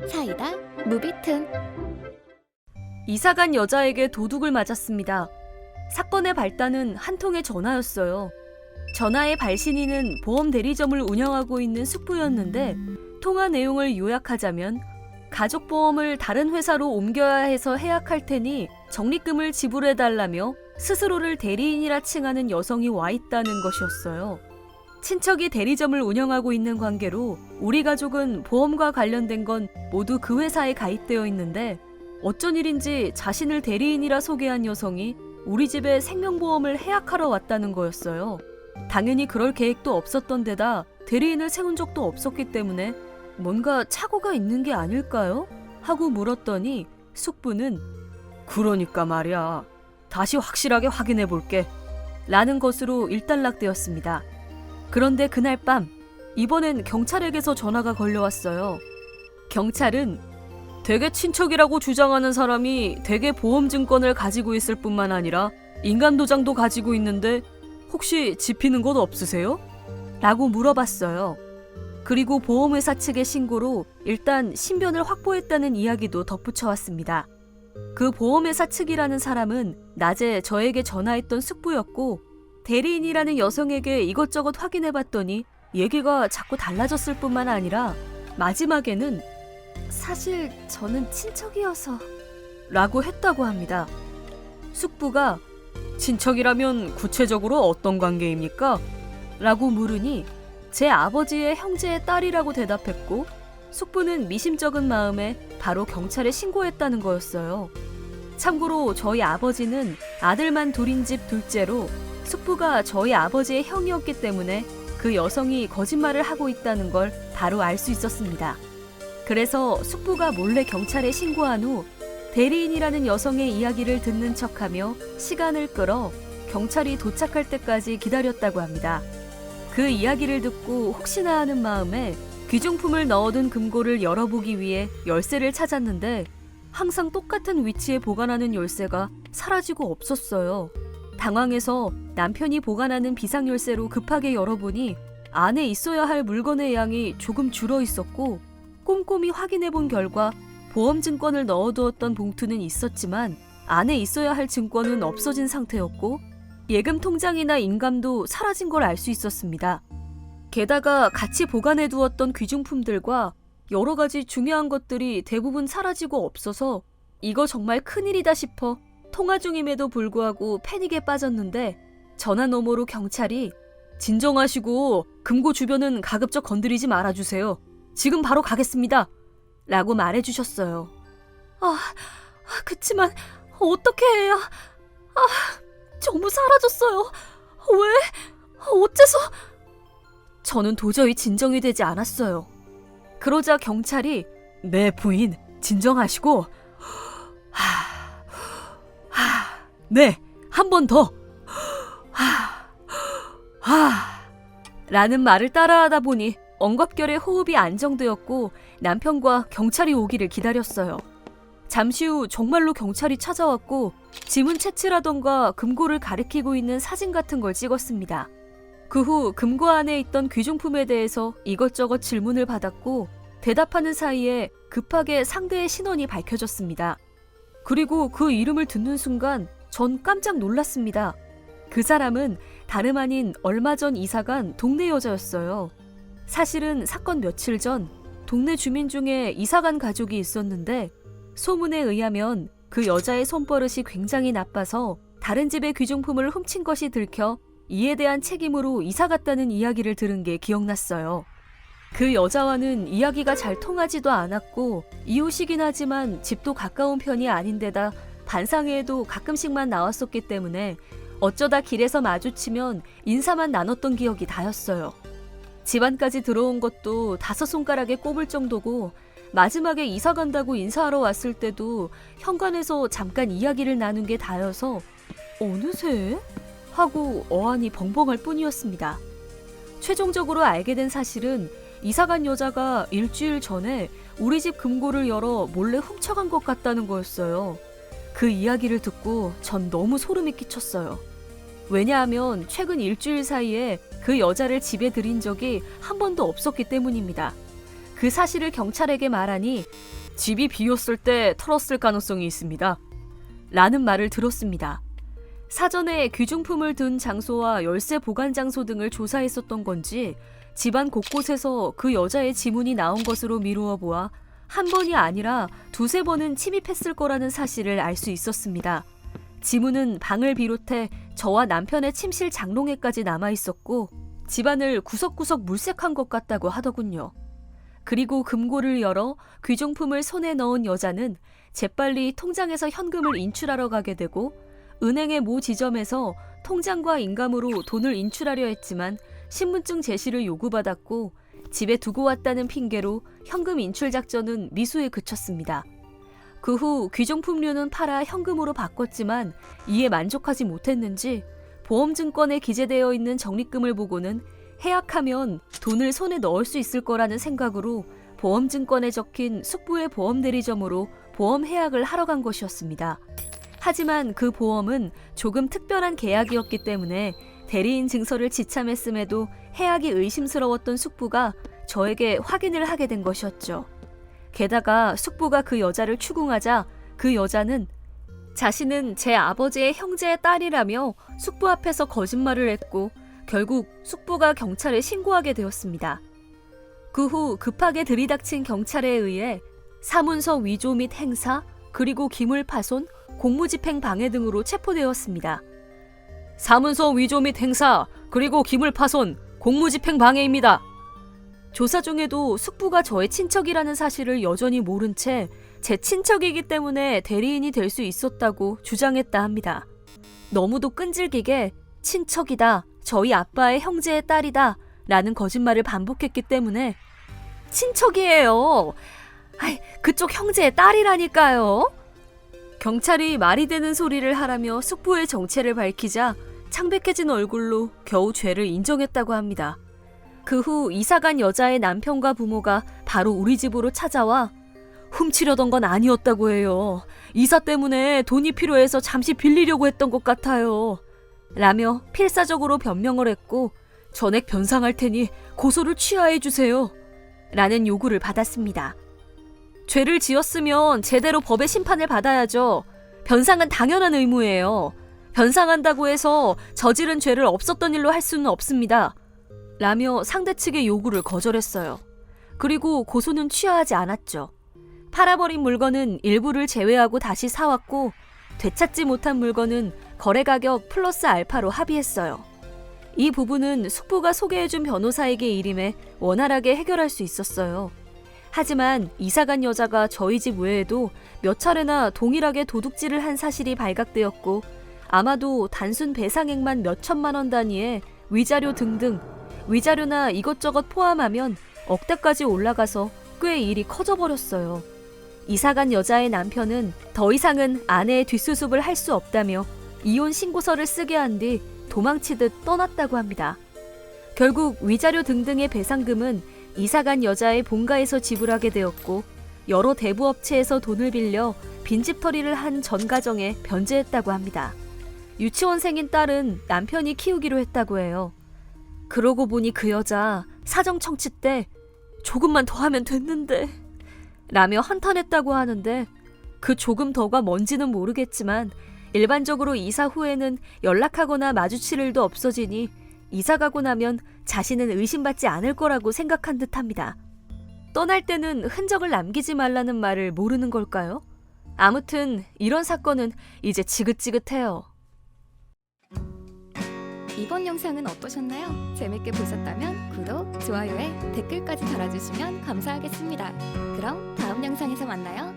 사이다 무비튼. 이사간 여자에게 도둑을 맞았습니다. 사건의 발단은 한 통의 전화였어요. 전화의 발신인은 보험 대리점을 운영하고 있는 숙부였는데, 통화 내용을 요약하자면 가족보험을 다른 회사로 옮겨야 해서 해약할 테니 적립금을 지불해달라며 스스로를 대리인이라 칭하는 여성이 와 있다는 것이었어요. 친척이 대리점을 운영하고 있는 관계로 우리 가족은 보험과 관련된 건 모두 그 회사에 가입되어 있는데, 어쩐 일인지 자신을 대리인이라 소개한 여성이 우리 집에 생명보험을 해약하러 왔다는 거였어요. 당연히 그럴 계획도 없었던 데다 대리인을 세운 적도 없었기 때문에 뭔가 착오가 있는 게 아닐까요? 하고 물었더니 숙부는 그러니까 말이야, 다시 확실하게 확인해 볼게 라는 것으로 일단락되었습니다. 그런데 그날 밤, 이번엔 경찰에게서 전화가 걸려왔어요. 경찰은 댁의 친척이라고 주장하는 사람이 댁의 보험증권을 가지고 있을 뿐만 아니라 인감도장도 가지고 있는데 혹시 집히는 것 없으세요? 라고 물어봤어요. 그리고 보험회사 측의 신고로 일단 신변을 확보했다는 이야기도 덧붙여왔습니다. 그 보험회사 측이라는 사람은 낮에 저에게 전화했던 숙부였고, 대리인이라는 여성에게 이것저것 확인해봤더니 얘기가 자꾸 달라졌을 뿐만 아니라 마지막에는 사실 저는 친척이어서 라고 했다고 합니다. 숙부가 친척이라면 구체적으로 어떤 관계입니까? 라고 물으니 제 아버지의 형제의 딸이라고 대답했고, 숙부는 미심쩍은 마음에 바로 경찰에 신고했다는 거였어요. 참고로 저희 아버지는 아들만 둘인 집 둘째로 숙부가 저희 아버지의 형이었기 때문에 그 여성이 거짓말을 하고 있다는 걸 바로 알 수 있었습니다. 그래서 숙부가 몰래 경찰에 신고한 후 대리인이라는 여성의 이야기를 듣는 척하며 시간을 끌어 경찰이 도착할 때까지 기다렸다고 합니다. 그 이야기를 듣고 혹시나 하는 마음에 귀중품을 넣어둔 금고를 열어보기 위해 열쇠를 찾았는데 항상 똑같은 위치에 보관하는 열쇠가 사라지고 없었어요. 당황해서 남편이 보관하는 비상열쇠로 급하게 열어보니 안에 있어야 할 물건의 양이 조금 줄어 있었고, 꼼꼼히 확인해본 결과 보험증권을 넣어두었던 봉투는 있었지만 안에 있어야 할 증권은 없어진 상태였고, 예금 통장이나 인감도 사라진 걸 알 수 있었습니다. 게다가 같이 보관해두었던 귀중품들과 여러 가지 중요한 것들이 대부분 사라지고 없어서 이거 정말 큰일이다 싶어 통화 중임에도 불구하고 패닉에 빠졌는데, 전화 너머로 경찰이 진정하시고 금고 주변은 가급적 건드리지 말아주세요. 지금 바로 가겠습니다 라고 말해주셨어요. 그치만 어떻게 해야... 전부 사라졌어요. 왜? 어째서? 저는 도저히 진정이 되지 않았어요. 그러자 경찰이 네 부인 진정하시고 네, 한 번 더 라는 말을 따라하다 보니 엉겁결에 호흡이 안정되었고 남편과 경찰이 오기를 기다렸어요. 잠시 후 정말로 경찰이 찾아왔고 지문 채취라던가 금고를 가리키고 있는 사진 같은 걸 찍었습니다. 그 후 금고 안에 있던 귀중품에 대해서 이것저것 질문을 받았고 대답하는 사이에 급하게 상대의 신원이 밝혀졌습니다. 그리고 그 이름을 듣는 순간 전 깜짝 놀랐습니다. 그 사람은 다름 아닌 얼마 전 이사간 동네 여자였어요. 사실은 사건 며칠 전 동네 주민 중에 이사간 가족이 있었는데, 소문에 의하면 그 여자의 손버릇이 굉장히 나빠서 다른 집의 귀중품을 훔친 것이 들켜 이에 대한 책임으로 이사갔다는 이야기를 들은 게 기억났어요. 그 여자와는 이야기가 잘 통하지도 않았고 이웃이긴 하지만 집도 가까운 편이 아닌데다 반상회에도 가끔씩만 나왔었기 때문에 어쩌다 길에서 마주치면 인사만 나눴던 기억이 다였어요. 집안까지 들어온 것도 5손가락에 꼽을 정도고 마지막에 이사 간다고 인사하러 왔을 때도 현관에서 잠깐 이야기를 나눈 게 다여서 어느새? 하고 어안이 벙벙할 뿐이었습니다. 최종적으로 알게 된 사실은 이사간 여자가 일주일 전에 우리 집 금고를 열어 몰래 훔쳐간 것 같다는 거였어요. 그 이야기를 듣고 전 너무 소름이 끼쳤어요. 왜냐하면 최근 일주일 사이에 그 여자를 집에 들인 적이 한 번도 없었기 때문입니다. 그 그 사실을 경찰에게 말하니 집이 비었을 때 털었을 가능성이 있습니다. 라는 말을 들었습니다. 사전에 귀중품을 둔 장소와 열쇠 보관 장소 등을 조사했었던 건지 집안 곳곳에서 그 여자의 지문이 나온 것으로 미루어 보아 한 번이 아니라 두세 번은 침입했을 거라는 사실을 알 수 있었습니다. 지문은 방을 비롯해 저와 남편의 침실 장롱에까지 남아 있었고 집안을 구석구석 물색한 것 같다고 하더군요. 그리고 금고를 열어 귀중품을 손에 넣은 여자는 재빨리 통장에서 현금을 인출하러 가게 되고 은행의 모 지점에서 통장과 인감으로 돈을 인출하려 했지만 신분증 제시를 요구받았고 집에 두고 왔다는 핑계로 현금 인출 작전은 미수에 그쳤습니다. 그 후 귀중품류는 팔아 현금으로 바꿨지만 이에 만족하지 못했는지 보험증권에 기재되어 있는 적립금을 보고는 해약하면 돈을 손에 넣을 수 있을 거라는 생각으로 보험증권에 적힌 숙부의 보험대리점으로 보험 해약을 하러 간 것이었습니다. 하지만 그 보험은 조금 특별한 계약이었기 때문에 대리인 증서를 지참했음에도 해약이 의심스러웠던 숙부가 저에게 확인을 하게 된 것이었죠. 게다가 숙부가 그 여자를 추궁하자 그 여자는 자신은 제 아버지의 형제의 딸이라며 숙부 앞에서 거짓말을 했고 결국 숙부가 경찰에 신고하게 되었습니다. 그 후 급하게 들이닥친 경찰에 의해 사문서 위조 및 행사, 그리고 기물 파손, 공무집행 방해 등으로 체포되었습니다. 사문서 위조 및 행사, 그리고 기물 파손, 공무집행 방해입니다. 조사 중에도 숙부가 저의 친척이라는 사실을 여전히 모른 채 제 친척이기 때문에 대리인이 될 수 있었다고 주장했다 합니다. 너무도 끈질기게 친척이다, 저희 아빠의 형제의 딸이다 라는 거짓말을 반복했기 때문에 친척이에요. 그쪽 형제의 딸이라니까요. 경찰이 말이 되는 소리를 하라며 숙부의 정체를 밝히자 창백해진 얼굴로 겨우 죄를 인정했다고 합니다. 그 후 이사간 여자의 남편과 부모가 바로 우리 집으로 찾아와 훔치려던 건 아니었다고 해요. 이사 때문에 돈이 필요해서 잠시 빌리려고 했던 것 같아요. 라며 필사적으로 변명을 했고 전액 변상할 테니 고소를 취하해 주세요. 라는 요구를 받았습니다. 죄를 지었으면 제대로 법의 심판을 받아야죠. 변상은 당연한 의무예요. 변상한다고 해서 저지른 죄를 없었던 일로 할 수는 없습니다. 라며 상대 측의 요구를 거절했어요. 그리고 고소는 취하하지 않았죠. 팔아버린 물건은 일부를 제외하고 다시 사왔고 되찾지 못한 물건은 거래 가격 플러스 알파로 합의했어요. 이 부분은 숙부가 소개해준 변호사에게 일임해 원활하게 해결할 수 있었어요. 하지만 이사간 여자가 저희 집 외에도 몇 차례나 동일하게 도둑질을 한 사실이 발각되었고 아마도 단순 배상액만 몇 천만 원 단위의 위자료 등등 위자료나 이것저것 포함하면 억대까지 올라가서 꽤 일이 커져버렸어요. 이사간 여자의 남편은 더 이상은 아내의 뒷수습을 할 수 없다며 이혼 신고서를 쓰게 한 뒤 도망치듯 떠났다고 합니다. 결국 위자료 등등의 배상금은 이사간 여자의 본가에서 지불하게 되었고 여러 대부업체에서 돈을 빌려 빈집털이를 한 전 가정에 변제했다고 합니다. 유치원생인 딸은 남편이 키우기로 했다고 해요. 그러고 보니 그 여자 사정청취 때 조금만 더 하면 됐는데 라며 한탄했다고 하는데 그 조금 더가 뭔지는 모르겠지만 일반적으로 이사 후에는 연락하거나 마주칠 일도 없어지니 이사 가고 나면 자신은 의심받지 않을 거라고 생각한 듯합니다. 떠날 때는 흔적을 남기지 말라는 말을 모르는 걸까요? 아무튼 이런 사건은 이제 지긋지긋해요. 이번 영상은 어떠셨나요? 재밌게 보셨다면 구독, 좋아요에 댓글까지 달아주시면 감사하겠습니다. 그럼 다음 영상에서 만나요.